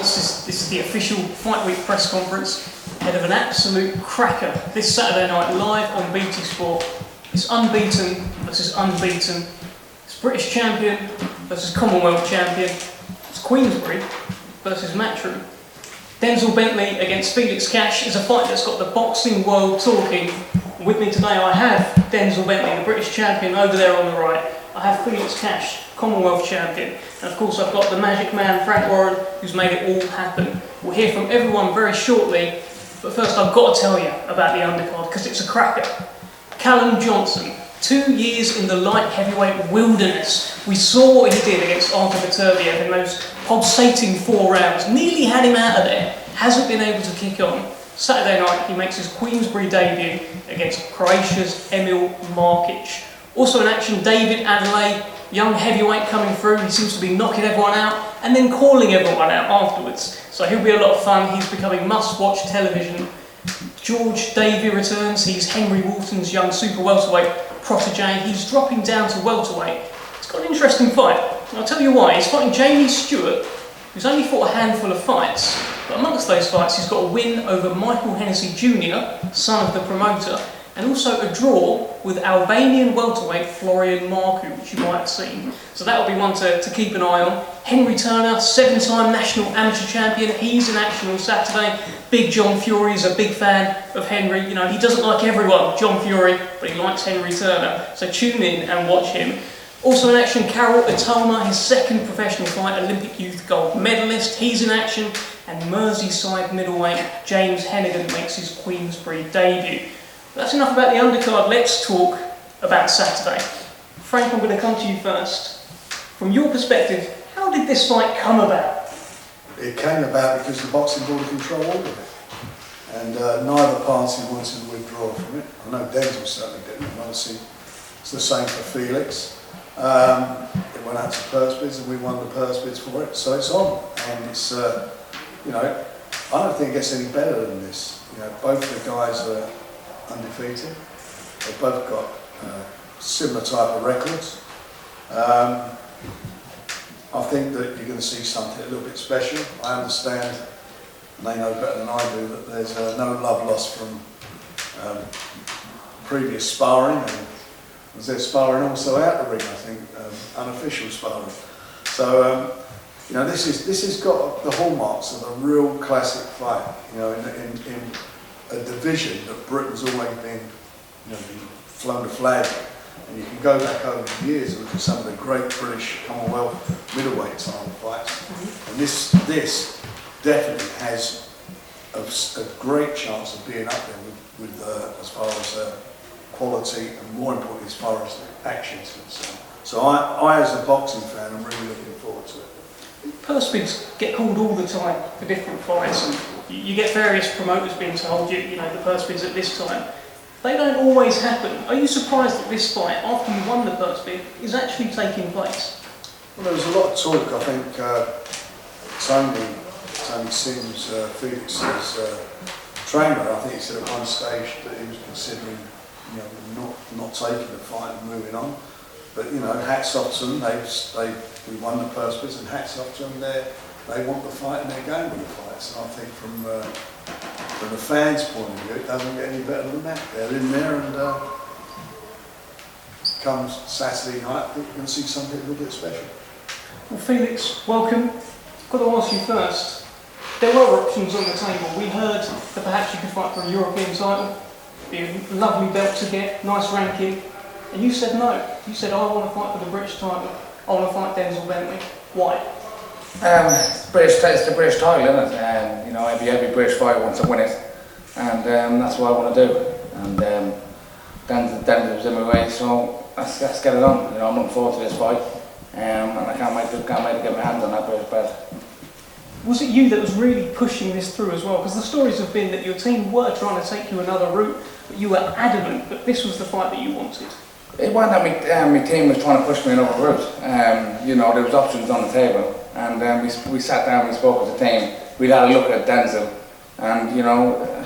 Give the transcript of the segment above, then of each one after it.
moments. This is the official Fight Week press conference ahead of an absolute cracker this Saturday night live on BT Sport. It's unbeaten versus unbeaten. It's British champion versus Commonwealth champion. It's Queensberry versus Matchroom. Denzel Bentley against Felix Cash is a fight that's got the boxing world talking. With me today I have Denzel Bentley, the British champion, over there on the right. I have Felix Cash, Commonwealth champion. And of course I've got the magic man, Frank Warren, who's made it all happen. We'll hear from everyone very shortly, but first I've got to tell you about the undercard, because it's a cracker. Callum Johnson, 2 years in the light heavyweight wilderness. We saw what he did against Artur Beterbiev in those pulsating 4 rounds. Nearly had him out of there, hasn't been able to kick on. Saturday night he makes his Queensberry debut against Croatia's Emil Markic. Also in action, David Adelaide, young heavyweight coming through. He seems to be knocking everyone out and then calling everyone out afterwards. So he'll be a lot of fun. He's becoming must-watch television. George Davey returns. He's Henry Walton's young super welterweight protege. He's dropping down to welterweight. It's got an interesting fight. And I'll tell you why. He's fighting Jamie Stewart, who's only fought a handful of fights. But amongst those fights, he's got a win over Michael Hennessy Jr., son of the promoter, and also a draw with Albanian welterweight Florian Marku, which you might have seen. So that'll be one to keep an eye on. Henry Turner, 7-time national amateur champion. He's in action on Saturday. Big John Fury is a big fan of Henry. You know, he doesn't like everyone, John Fury, but he likes Henry Turner. So tune in and watch him. Also in action, Carol Itoma, his second professional fight, Olympic youth gold medalist. He's in action. And Merseyside middleweight James Hennigan makes his Queensberry debut. That's enough about the undercard. Let's talk about Saturday. Frank, I'm going to come to you first. From your perspective, how did this fight come about? It came about because the boxing board control ordered it, and neither party wanted to withdraw from it. I know Denzel certainly didn't. Obviously, it's the same for Felix. It went out to purse bids, and we won the purse bids for it, so it's on. And it's, you know, I don't think it gets any better than this. You know, both the guys are undefeated. They've both got similar type of records. I think that you're going to see something a little bit special. I understand, and they know better than I do, that there's no love lost from previous sparring, and there's sparring also out the ring, I think, unofficial sparring. So, you know, this has got the hallmarks of a real classic fight. You know, in a division that Britain's always been, you know, flown the flag. And you can go back over the years and look at some of the great British Commonwealth middleweight time fights. And this definitely has a great chance of being up there with as far as quality and, more importantly, as far as action is concerned. So I as a boxing fan, I'm really looking forward to it. Purse bids get called all the time for different fights, and you get various promoters being told, you know, the purse bids at this time. They don't always happen. Are you surprised that this fight, after you won the purse bid, is actually taking place? Well, there was a lot of talk. I think Tony Sims, Felix's trainer, I think he said at one stage that he was considering, you know, not taking the fight and moving on. But, you know, hats off to them. We won the purse bids, and hats off to them. They want the fight and they're going with the fight. So I think from the fans' point of view, it doesn't get any better than that. They're in there, and comes Saturday night, I think we're going to see something a little bit special. Well, Felix, welcome. I've got to ask you first. There were options on the table. We heard that perhaps you could fight for a European title, be a lovely belt to get, nice ranking, and you said no. You said, I want to fight for the British title. I want to fight Denzel Bentley. Why? It's the British title, isn't it? You know, every British fighter wants to win it, and that's what I want to do. And Denzel's in my way, so let's get it on. You know, I'm looking forward to this fight, and I can't wait to get my hands on that British belt. Was it you that was really pushing this through as well? Because the stories have been that your team were trying to take you another route, but you were adamant that this was the fight that you wanted. It wasn't that my team was trying to push me another route. You know, there was options on the table, and we sat down, we spoke with the team. We had a look at Denzel, and you know,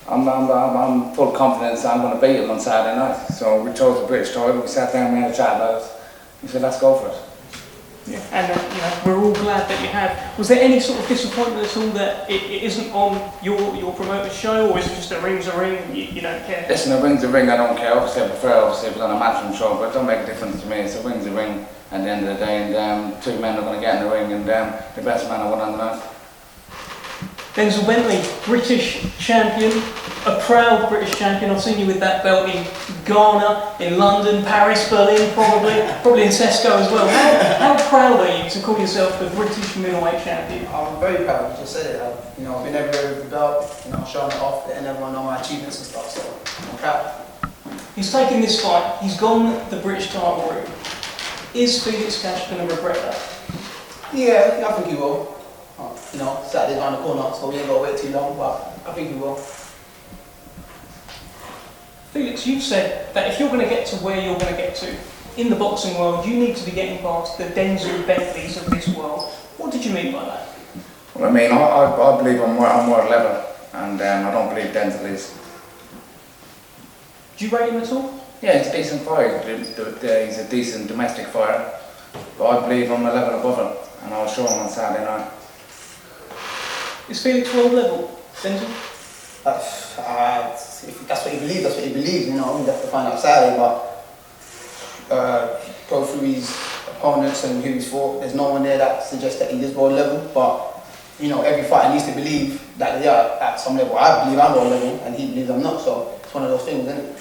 I'm full confidence I'm going to beat him on Saturday night. So we chose the British title. We sat down, we had a chat about it. We said, let's go for it. Yeah, and we're all glad that you have. Was there any sort of disappointment at all that it isn't on your promoter's show, or is it just a ring's a ring and you don't care? Listen, a ring's a ring, I don't care. Obviously, I prefer if it was on a matchroom show, but it don't make a difference to me. It's a ring's a ring at the end of the day, and two men are going to get in the ring, and the best man will win on the night. Denzel Bentley, British champion, a proud British champion. I've seen you with that belt in Ghana, in London, Paris, Berlin, probably in Tesco as well. How proud are you to call yourself the British middleweight champion? I'm very proud. You just said it. I've been everywhere with the belt, showing it off, letting everyone know my achievements and stuff. So I'm proud. He's taken this fight. He's gone the British title route. Is Felix Cash going to regret that? Yeah, I think he will. Saturday's around the corner, so we ain't got to wait too long, but I think he will. Felix, you've said that if you're going to get to where you're going to get to in the boxing world, you need to be getting past the Denzel Bentleys of this world. What did you mean by that? Well, I mean, I believe I'm more level, and I don't believe Denzel is. Do you rate him at all? Yeah, he's a decent fighter. He's a decent domestic fighter, but I believe I'm a level above him, and I'll show him on Saturday night. Is Felix world level, Denzel? If that's what he believes, that's what he believes. We have to find out Saturday, but go through his opponents and who he's fought. There's no one there that suggests that he is world level, but every fighter needs to believe that they are at some level. I believe I'm world level, and he believes I'm not. So it's one of those things, isn't it?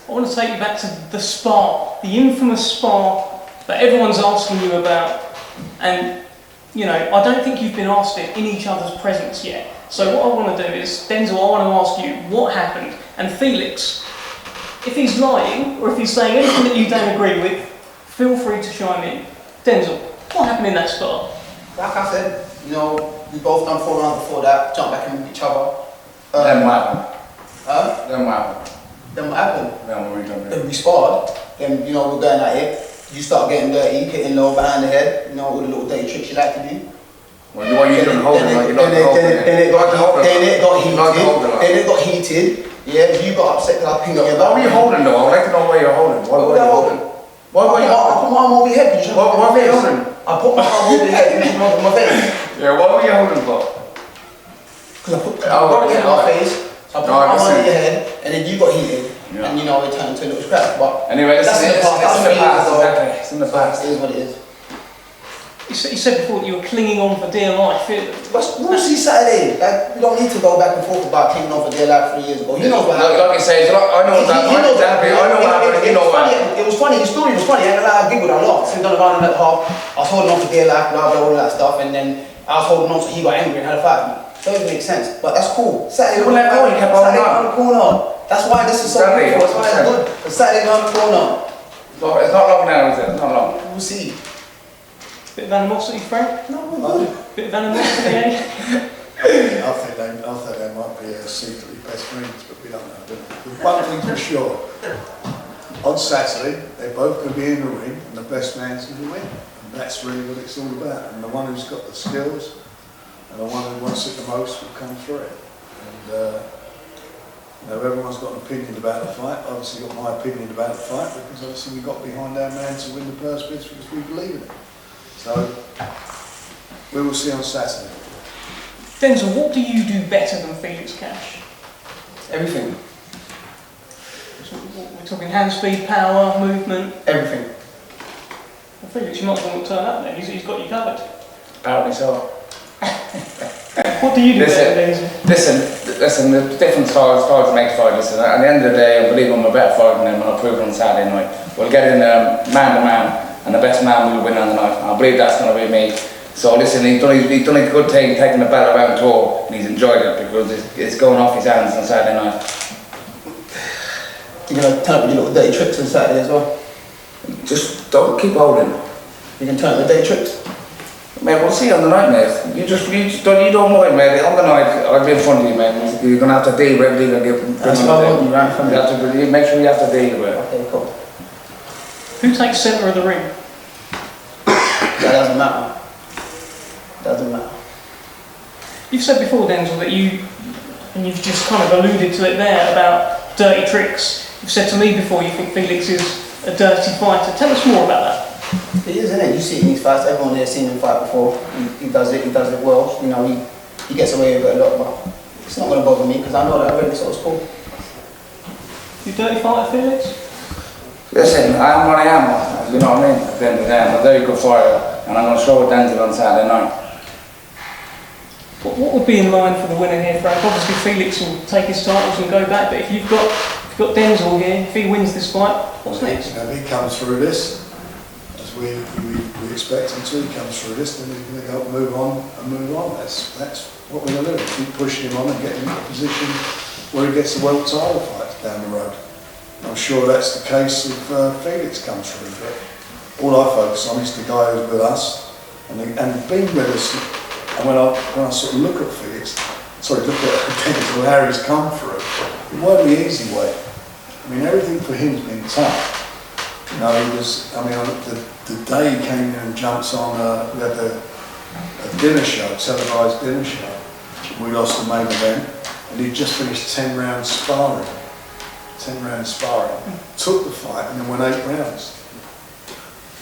I want to take you back to the spar, the infamous spar that everyone's asking you about, and I don't think you've been asked it in each other's presence yet. So what I want to do is, Denzel, I want to ask you what happened, and Felix, if he's lying or if he's saying anything that you don't agree with, feel free to chime in. Denzel, what happened in that spar? Like I said, we both done 4 rounds before that, jumped back in with each other. Then what happened? Then what happened? Then we sparred, then we're going at it. You start getting dirty, hitting low behind the head, all the little dirty tricks you like to do. Well, what you doing holding like you're not holding it? Then it got heated. Yeah, you got upset because I pinged up your back. Why were you holding though? I would like to know why you're holding. Why were you holding? I put my arm over your head. Why were you holding? I put my arm over your head and my face. Yeah, why were you holding for? Because I put my face, so I put my arm over your head, and then you got heated. Yeah. And it turned into a little scrap. But anyway, that's in the past. Exactly. It's in the past. It is what it is. You said before that you were clinging on for dear life. We'll see Saturday. We don't need to go back and forth about clinging on for dear life 3 years ago. He knows what happened. Like you say, I know that. I know exactly. I know what happened. You know what happened. It was funny. His story was funny. I giggled a lot. So we done a round and a half. I was holding on for dear life, blah blah, all that stuff, and then I was holding on, so he got angry and had a fight with me. Doesn't make sense, but that's cool. Saturday, you wouldn't let go. You kept holding on. The corner. That's why this is so good. That's why it's good. Saturday around the corner. It's not long now, is it? It's not long. We'll see. Bit of animosity, Frank? No, we're good. Bit of animosity, eh? I think they might be secretly best friends, but we don't know. One thing's for sure, on Saturday, they're both going to be in the ring, and the best man's going to win. And that's really what it's all about. And the one who's got the skills, and the one who wants it the most will come through it. And everyone's got an opinion about the fight. I've obviously got my opinion about the fight, because obviously we got behind our man to win the purse bids because we believe in it. So, we will see on Saturday. Denzel, what do you do better than Felix Cash? Everything. So we're talking hand speed, power, movement? Everything. Well, Felix, you might as well turn up then. He's got you covered. Apparently so. What do you do better than Denzel? Listen, the different styles make fight. Listen, at the end of the day, I believe I'm a better fighter than him, and I'll prove it on Saturday night. We'll get in man to man, and the best man will win on the night. I believe that's going to be me. So listen, he's done a good thing taking the belt around tour, and he's enjoyed it because it's going off his hands on Saturday night. You're going to turn up with your little dirty tricks on Saturday as well? Just don't keep holding. You can turn up with dirty tricks? Mate, we'll see on the night, mate. You don't mind, mate. On the night, I'll be in front of you, mate. You're going to have to deal with everything. That's what I want you right in front of you. Make sure you have to deal with it. Okay, cool. Who takes centre of the ring? That doesn't matter. Doesn't matter. You've said before, Denzel, that and you've just kind of alluded to it there about dirty tricks. You've said to me before you think Felix is a dirty fighter. Tell us more about that. It is, isn't it? You see it in these fights. Everyone there's seen him fight before. He does it. He does it well. You know, he gets away with it a lot, but it's not going to bother me because I know that already. So it's cool. You dirty fighter, Felix? Listen, I am what I am. You know what I mean? At the end of the day, I'm a very good fighter, and I'm going to show Denzel on Saturday night. What would be in line for the winner here, Frank? Obviously, Felix will take his titles and go back, but if you've got Denzel here, if he wins this fight, what's next? You know, if he comes through this, as we expect him to, he comes through this, then he's going to go move on and move on. That's what we're going to do. Keep pushing him on and getting him in a position where he gets the world title fights down the road. I'm sure that's the case if Felix comes through, but all I focus on is the guy who's with us and being with us. And when I sort of look at Felix, look at Denzel, how he's come through, it wasn't the easy way. I mean, everything for him's been tough. You know, the day he came in and jumps on, we had a dinner show, televised dinner show. We lost the main event, and he'd just finished 10 rounds sparring. 10 rounds sparring. Took the fight and then went 8 rounds.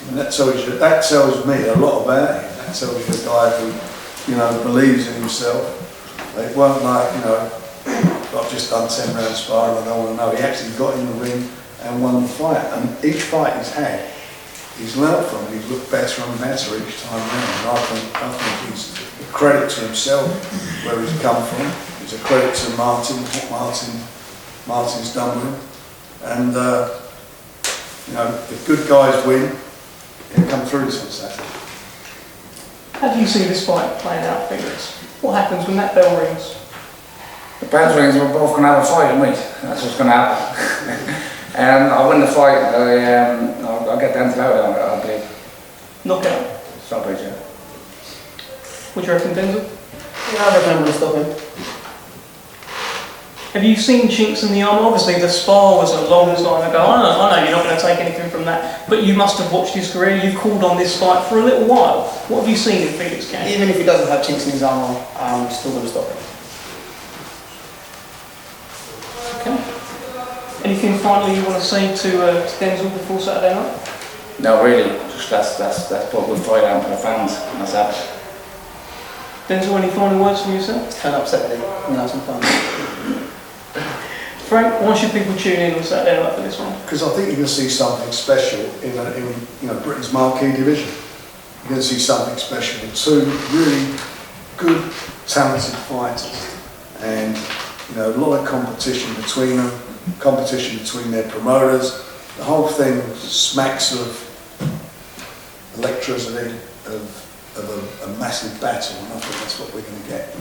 And that tells me a lot about him. That tells you a guy who, you know, believes in himself. It weren't like, you know, I've just done 10 rounds sparring, I don't want to know. He actually got in the ring and won the fight. And each fight he's had, he's learnt from it. He's looked better and better each time round. And I think he's a credit to himself, where he's come from. It's a credit to Martin, what Martin's done with him. And, you know, if good guys win, he'll come through this on Saturday. How do you see this fight playing out, Felix? What happens when that bell rings? The bell rings, we're both going to have a fight, mate. That's what's going to happen. I'll win the fight. I'll get Denzel out, I believe. Knockout? Stoppage, yeah. What do you reckon, Denzel? Yeah, I reckon I'm going to stop him. Have you seen chinks in the armour? Obviously, the spar was a long time ago. I know you're not going to take anything from that, but you must have watched his career. You've called on this fight for a little while. What have you seen in Felix Cash? Even if he doesn't have chinks in his armour, I'm still going to stop him. Okay. Anything finally you want to say to Denzel before Saturday night? No, really. Just let's put a good fight out for the fans. That's that. Denzel, any final words from yourself? Turn up Saturday and have some fun. Frank, why should people tune in on Saturday night for this one? Because I think you're going to see something special in you know, Britain's marquee division. You're going to see something special with 2 really good, talented fighters, and you know, a lot of competition between them, competition between their promoters. The whole thing smacks of electricity, of a massive battle, and I think that's what we're going to get.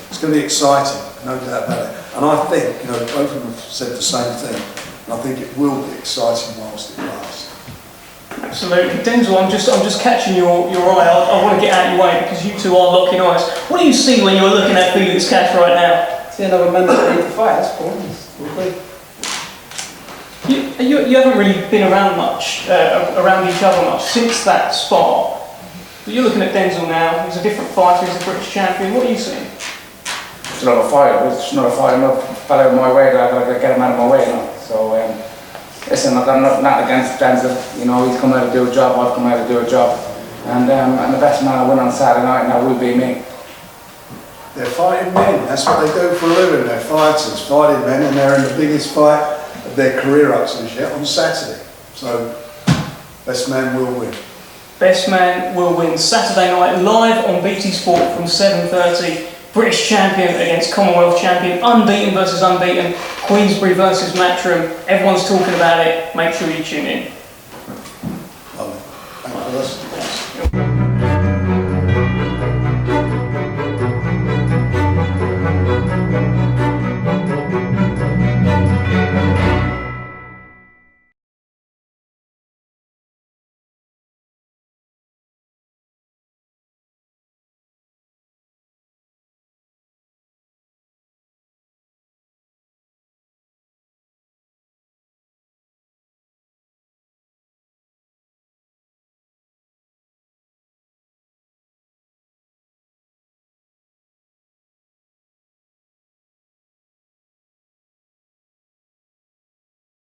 It's going to be exciting, no doubt about it. And I think, you know, both of them have said the same thing, and I think it will be exciting whilst it lasts. Absolutely. Denzel, I'm just catching your eye. I want to get out of your way because you two are locking eyes. What do you see when you're looking at Felix Cash right now? See another man that's ready to fight, that's cool. We're good. You haven't really been around much, around each other much since that spar. But you're looking at Denzel now. He's a different fighter. He's a British champion. What are you seeing? It's not a fight. It's not a fight. I'm not fell out of my way. I've got to get him out of my way, you know. So, listen, I'm not against Denzel. You know, he's come out to do a job. I've come out to do a job. And the best man I win on Saturday night now will be me. They're fighting men. That's what they do for a living. They're fighters, fighting men, and they're in the biggest fight of their career up to this yet on Saturday. So, best man will win. Best man will win Saturday night live on BT Sport from 7:30. British champion against Commonwealth champion, unbeaten versus unbeaten, Queensbury versus Matchroom. Everyone's talking about it. Make sure you tune in. Lovely. Thank you for listening.